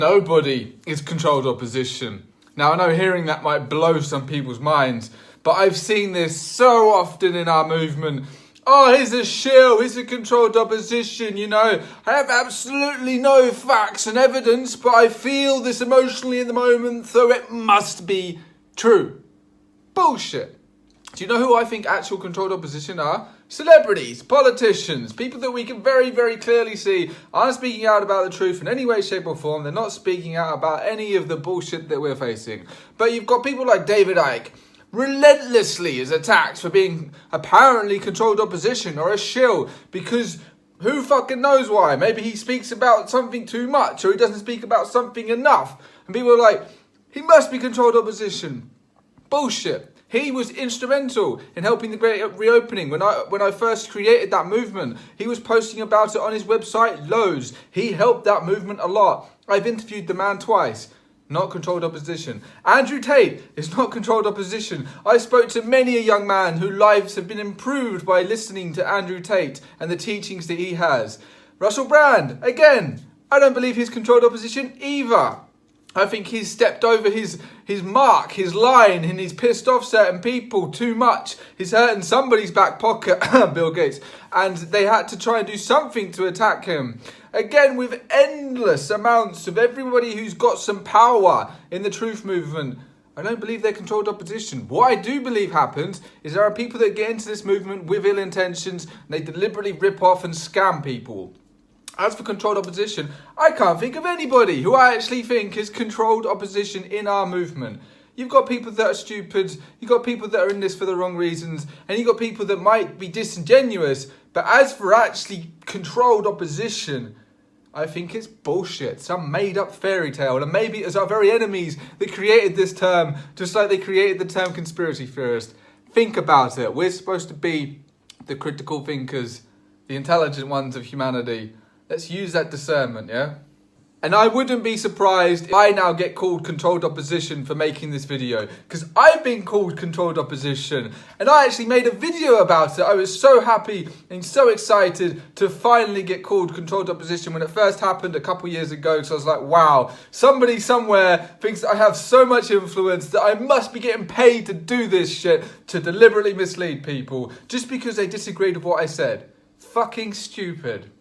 Nobody is controlled opposition. Now, I know hearing that might blow some people's minds, but I've seen this so often in our movement. Oh, he's a shill, he's a controlled opposition, I have absolutely no facts and evidence, but I feel this emotionally in the moment, so it must be true. Bullshit. Do you know who I think actual controlled opposition are? Celebrities, politicians, people that we can very, very clearly see aren't speaking out about the truth in any way, shape or form. They're not speaking out about any of the bullshit that we're facing. But you've got people like David Icke, relentlessly is attacked for being apparently controlled opposition or a shill because who fucking knows why? Maybe he speaks about something too much or he doesn't speak about something enough. And people are like, he must be controlled opposition. Bullshit. He was instrumental in helping the Great Reopening. When I first created that movement, he was posting about it on his website loads. He helped that movement a lot. I've interviewed the man twice. Not controlled opposition. Andrew Tate is not controlled opposition. I spoke to many a young man whose lives have been improved by listening to Andrew Tate and the teachings that he has. Russell Brand, again, I don't believe he's controlled opposition either. I think he's stepped over his mark, his line, and he's pissed off certain people too much. He's hurting somebody's back pocket, Bill Gates, and they had to try and do something to attack him. Again, with endless amounts of everybody who's got some power in the truth movement, I don't believe they're controlled opposition. What I do believe happens is there are people that get into this movement with ill intentions, and they deliberately rip off and scam people. As for controlled opposition, I can't think of anybody who I actually think is controlled opposition in our movement. You've got people that are stupid, you've got people that are in this for the wrong reasons, and you've got people that might be disingenuous. But as for actually controlled opposition, I think it's bullshit. Some made up fairy tale. And maybe it's our very enemies that created this term, just like they created the term conspiracy theorist. Think about it. We're supposed to be the critical thinkers, the intelligent ones of humanity. Let's use that discernment, yeah? And I wouldn't be surprised if I now get called controlled opposition for making this video. Because I've been called controlled opposition. And I actually made a video about it. I was so happy and so excited to finally get called controlled opposition when it first happened a couple years ago. So I was like, wow, somebody somewhere thinks I have so much influence that I must be getting paid to do this shit, to deliberately mislead people just because they disagreed with what I said. Fucking stupid.